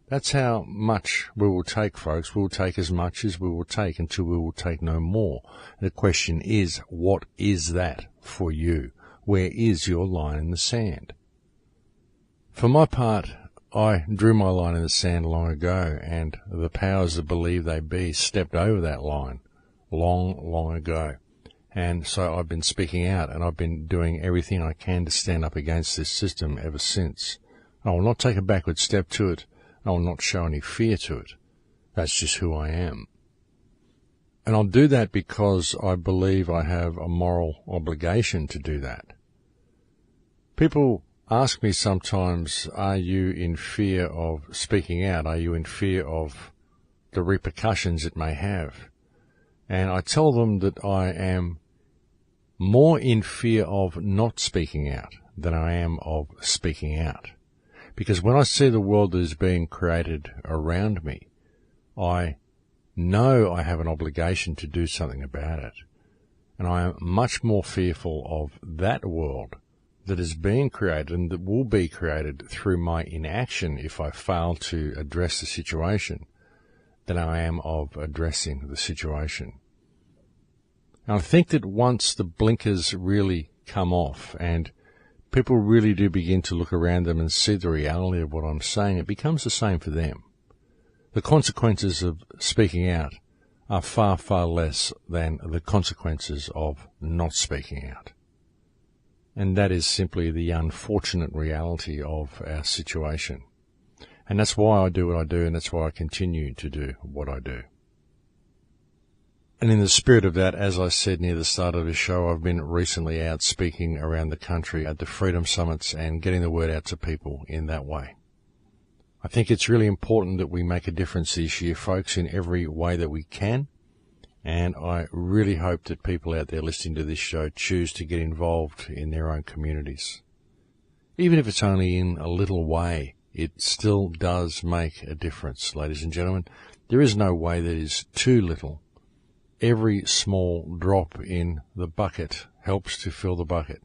That's how much we will take, folks. We will take as much as we will take until we will take no more. The question is, what is that for you? Where is your line in the sand? For my part, I drew my line in the sand long ago, and the powers that believe they be stepped over that line long ago. And so I've been speaking out, and I've been doing everything I can to stand up against this system ever since. I will not take a backward step to it. I will not show any fear to it. That's just who I am. And I'll do that because I believe I have a moral obligation to do that. People ask me sometimes, are you in fear of speaking out? Are you in fear of the repercussions it may have? And I tell them that I am more in fear of not speaking out than I am of speaking out. Because when I see the world that is being created around me, I know I have an obligation to do something about it. And I am much more fearful of that world that is being created and that will be created through my inaction if I fail to address the situation than I am of addressing the situation. And I think that once the blinkers really come off and people really do begin to look around them and see the reality of what I'm saying, it becomes the same for them. The consequences of speaking out are far, far less than the consequences of not speaking out. And that is simply the unfortunate reality of our situation. And that's why I do what I do, and that's why I continue to do what I do. And in the spirit of that, as I said near the start of the show, I've been recently out speaking around the country at the Freedom Summits and getting the word out to people in that way. I think it's really important that we make a difference this year, folks, in every way that we can. And I really hope that people out there listening to this show choose to get involved in their own communities. Even if it's only in a little way, it still does make a difference, ladies and gentlemen. There is no way that is too little. Every small drop in the bucket helps to fill the bucket.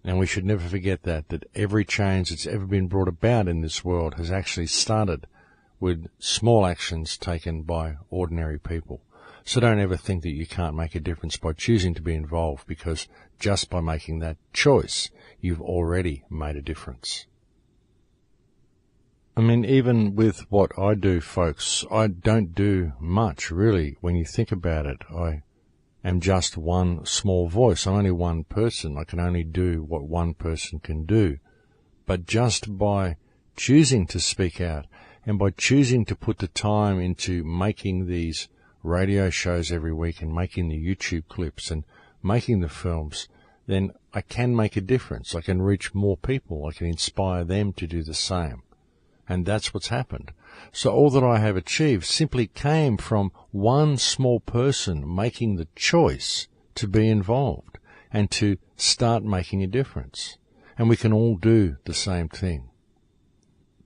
And we should never forget that every change that's ever been brought about in this world has actually started with small actions taken by ordinary people. So don't ever think that you can't make a difference by choosing to be involved, because just by making that choice, you've already made a difference. I mean, even with what I do, folks, I don't do much, really, when you think about it. I am just one small voice. I'm only one person. I can only do what one person can do. But just by choosing to speak out and by choosing to put the time into making these radio shows every week and making the YouTube clips and making the films, then I can make a difference. I can reach more people. I can inspire them to do the same. And that's what's happened. So all that I have achieved simply came from one small person making the choice to be involved and to start making a difference. And we can all do the same thing.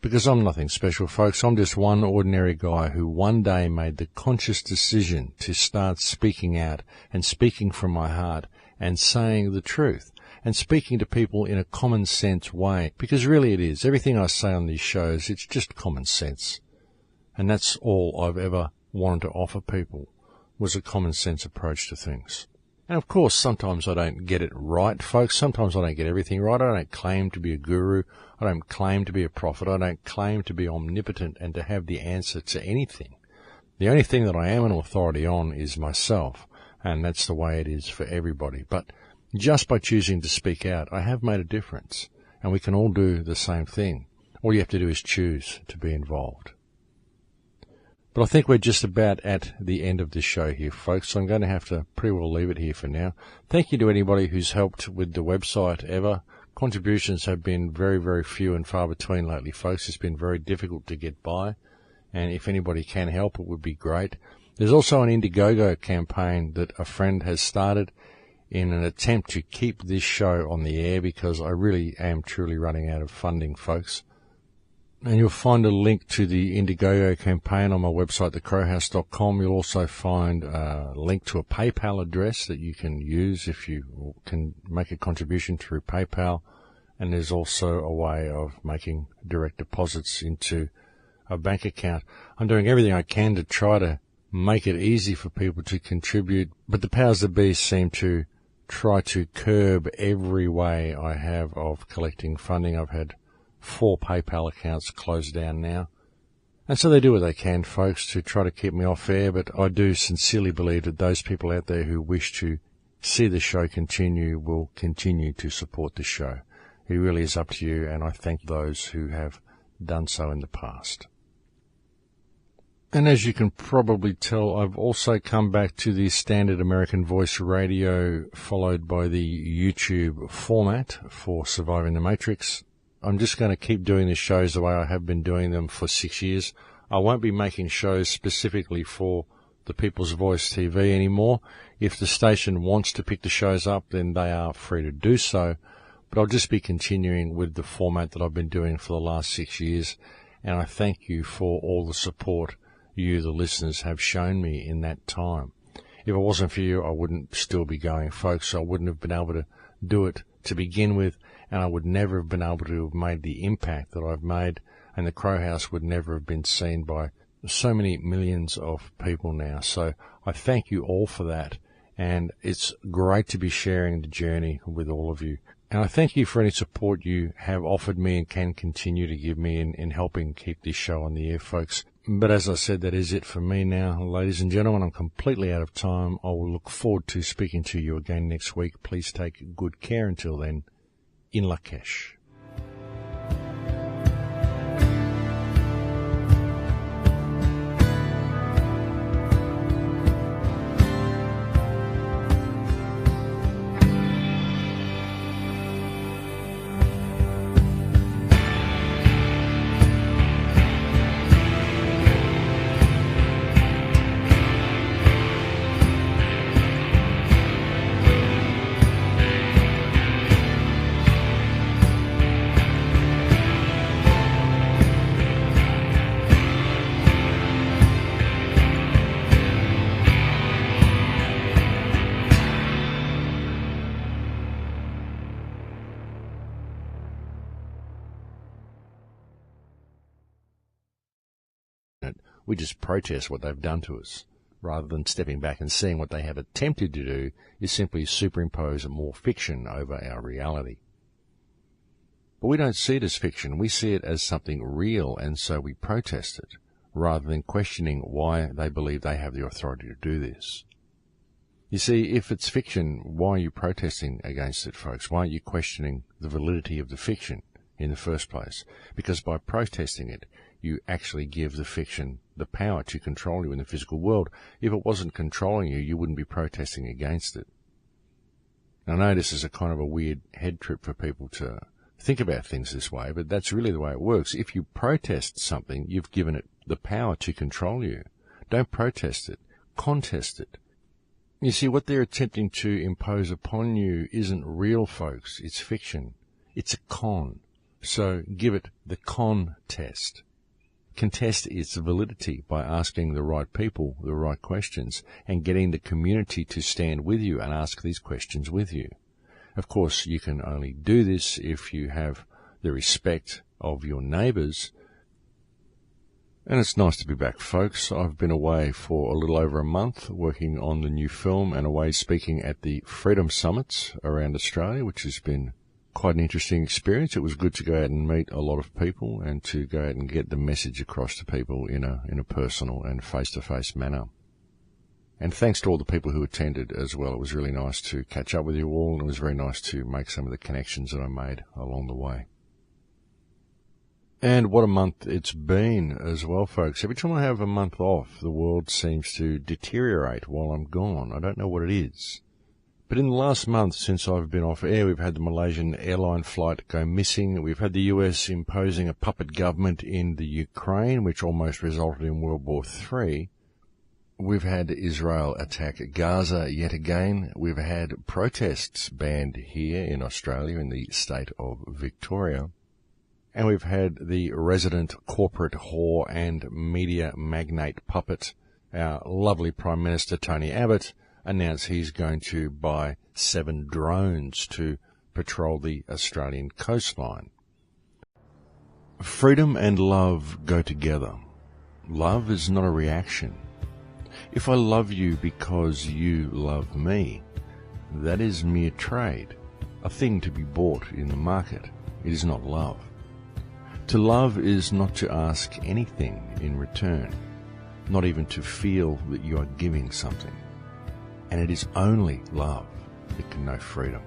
Because I'm nothing special, folks. I'm just one ordinary guy who one day made the conscious decision to start speaking out and speaking from my heart and saying the truth and speaking to people in a common sense way. Because really it is. Everything I say on these shows, it's just common sense. And that's all I've ever wanted to offer people, was a common sense approach to things. And of course, sometimes I don't get it right, folks. Sometimes I don't get everything right. I don't claim to be a guru. I don't claim to be a prophet. I don't claim to be omnipotent and to have the answer to anything. The only thing that I am an authority on is myself, and that's the way it is for everybody. But just by choosing to speak out, I have made a difference, and we can all do the same thing. All you have to do is choose to be involved. But I think we're just about at the end of this show here, folks, so I'm going to have to pretty well leave it here for now. Thank you to anybody who's helped with the website ever. Contributions have been very, very few and far between lately, folks. It's been very difficult to get by, and if anybody can help, it would be great. There's also an Indiegogo campaign that a friend has started in an attempt to keep this show on the air, because I really am truly running out of funding, folks. And you'll find a link to the Indiegogo campaign on my website, thecrowhouse.com. You'll also find a link to a PayPal address that you can use if you can make a contribution through PayPal. And there's also a way of making direct deposits into a bank account. I'm doing everything I can to try to make it easy for people to contribute, but the powers that be seem to try to curb every way I have of collecting funding. I've had 4 PayPal accounts closed down now. And so they do what they can, folks, to try to keep me off air, but I do sincerely believe that those people out there who wish to see the show continue will continue to support the show. It really is up to you, and I thank those who have done so in the past. And as you can probably tell, I've also come back to the standard American Voice Radio, followed by the YouTube format for Surviving the Matrix. I'm just going to keep doing the shows the way I have been doing them for 6 years. I won't be making shows specifically for the People's Voice TV anymore. If the station wants to pick the shows up, then they are free to do so. But I'll just be continuing with the format that I've been doing for the last 6 years. And I thank you for all the support you, the listeners, have shown me in that time. If it wasn't for you, I wouldn't still be going, folks. I wouldn't have been able to do it to begin with, and I would never have been able to have made the impact that I've made, and the Crow House would never have been seen by so many millions of people now. So I thank you all for that, and it's great to be sharing the journey with all of you. And I thank you for any support you have offered me and can continue to give me in helping keep this show on the air, folks. But as I said, that is it for me now, ladies and gentlemen. I'm completely out of time. I will look forward to speaking to you again next week. Please take good care until then. In Lakesh. We just protest what they've done to us, rather than stepping back and seeing what they have attempted to do is simply superimpose more fiction over our reality. But we don't see it as fiction, we see it as something real, and so we protest it, rather than questioning why they believe they have the authority to do this. You see, if it's fiction, why are you protesting against it, folks? Why aren't you questioning the validity of the fiction in the first place? Because by protesting it, you actually give the fiction the power to control you in the physical world. If it wasn't controlling you, you wouldn't be protesting against it. I know this is a kind of a weird head trip for people to think about things this way, but that's really the way it works. If you protest something, you've given it the power to control you. Don't protest it. Contest it. You see, what they're attempting to impose upon you isn't real, folks. It's fiction. It's a con. So give it the con test. Contest its validity by asking the right people the right questions and getting the community to stand with you and ask these questions with you. Of course, you can only do this if you have the respect of your neighbours. And it's nice to be back, folks. I've been away for a little over a month working on the new film and away speaking at the Freedom Summits around Australia, which has been quite an interesting experience. It was good to go out and meet a lot of people and to go out and get the message across to people in a personal and face-to-face manner. And thanks to all the people who attended as well. It was really nice to catch up with you all, and it was very nice to make some of the connections that I made along the way. And what a month it's been as well, folks. Every time I have a month off, the world seems to deteriorate while I'm gone. I don't know what it is. But in the last month since I've been off air, we've had the Malaysian airline flight go missing. We've had the US imposing a puppet government in the Ukraine, which almost resulted in World War III. We've had Israel attack Gaza yet again. We've had protests banned here in Australia in the state of Victoria. And we've had the resident corporate whore and media magnate puppet, our lovely Prime Minister Tony Abbott, announce he's going to buy 7 drones to patrol the Australian coastline. Freedom and love go together. Love is not a reaction. If I love you because you love me, that is mere trade, a thing to be bought in the market. It is not love. To love is not to ask anything in return, not even to feel that you are giving something. And it is only love that can know freedom.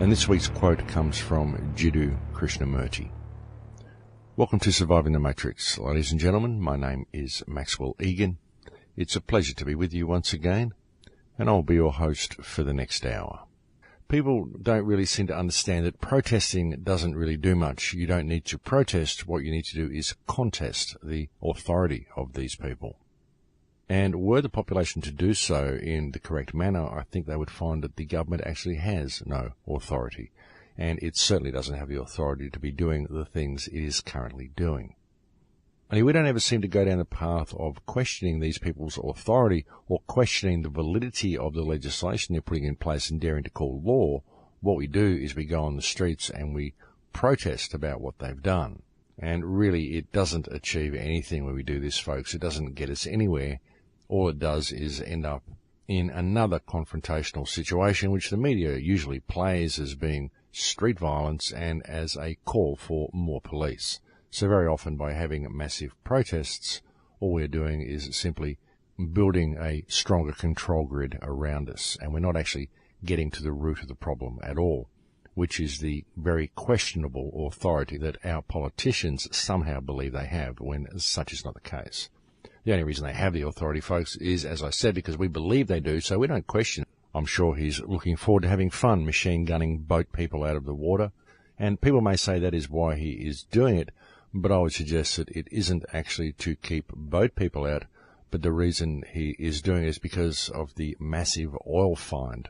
And this week's quote comes from Jiddu Krishnamurti. Welcome to Surviving the Matrix, ladies and gentlemen. My name is Maxwell Igan. It's a pleasure to be with you once again, and I'll be your host for the next hour. People don't really seem to understand that protesting doesn't really do much. You don't need to protest. What you need to do is contest the authority of these people. And were the population to do so in the correct manner, I think they would find that the government actually has no authority. and it certainly doesn't have the authority to be doing the things it is currently doing. Only we don't ever seem to go down the path of questioning these people's authority or questioning the validity of the legislation they're putting in place and daring to call law. What we do is we go on the streets and we protest about what they've done. And really, it doesn't achieve anything when we do this, folks. It doesn't get us anywhere. All it does is end up in another confrontational situation, which the media usually plays as being street violence and as a call for more police. So very often by having massive protests, all we're doing is simply building a stronger control grid around us, and we're not actually getting to the root of the problem at all, which is the very questionable authority that our politicians somehow believe they have, when such is not the case. The only reason they have the authority, folks, is, as I said, because we believe they do, so we don't question it. I'm sure he's looking forward to having fun machine gunning boat people out of the water, and people may say that is why he is doing it, but I would suggest that it isn't actually to keep boat people out, but the reason he is doing it is because of the massive oil find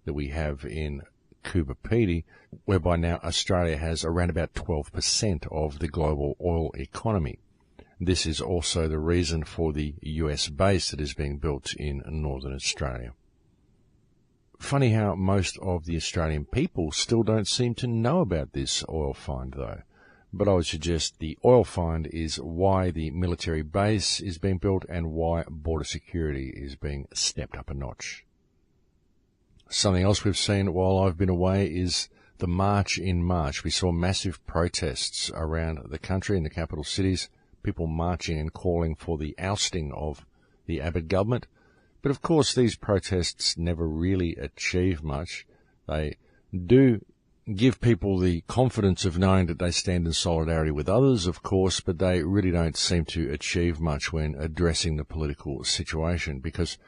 that we have in Coober Pedy, whereby now Australia has around about 12% of the global oil economy. This is also the reason for the US base that is being built in northern Australia. Funny how most of the Australian people still don't seem to know about this oil find, though. But I would suggest the oil find is why the military base is being built and why border security is being stepped up a notch. Something else we've seen while I've been away is the march in March. We saw massive protests around the country in the capital cities, people marching and calling for the ousting of the Abbott government. But of course these protests never really achieve much. They do give people the confidence of knowing that they stand in solidarity with others, of course, but they really don't seem to achieve much when addressing the political situation, because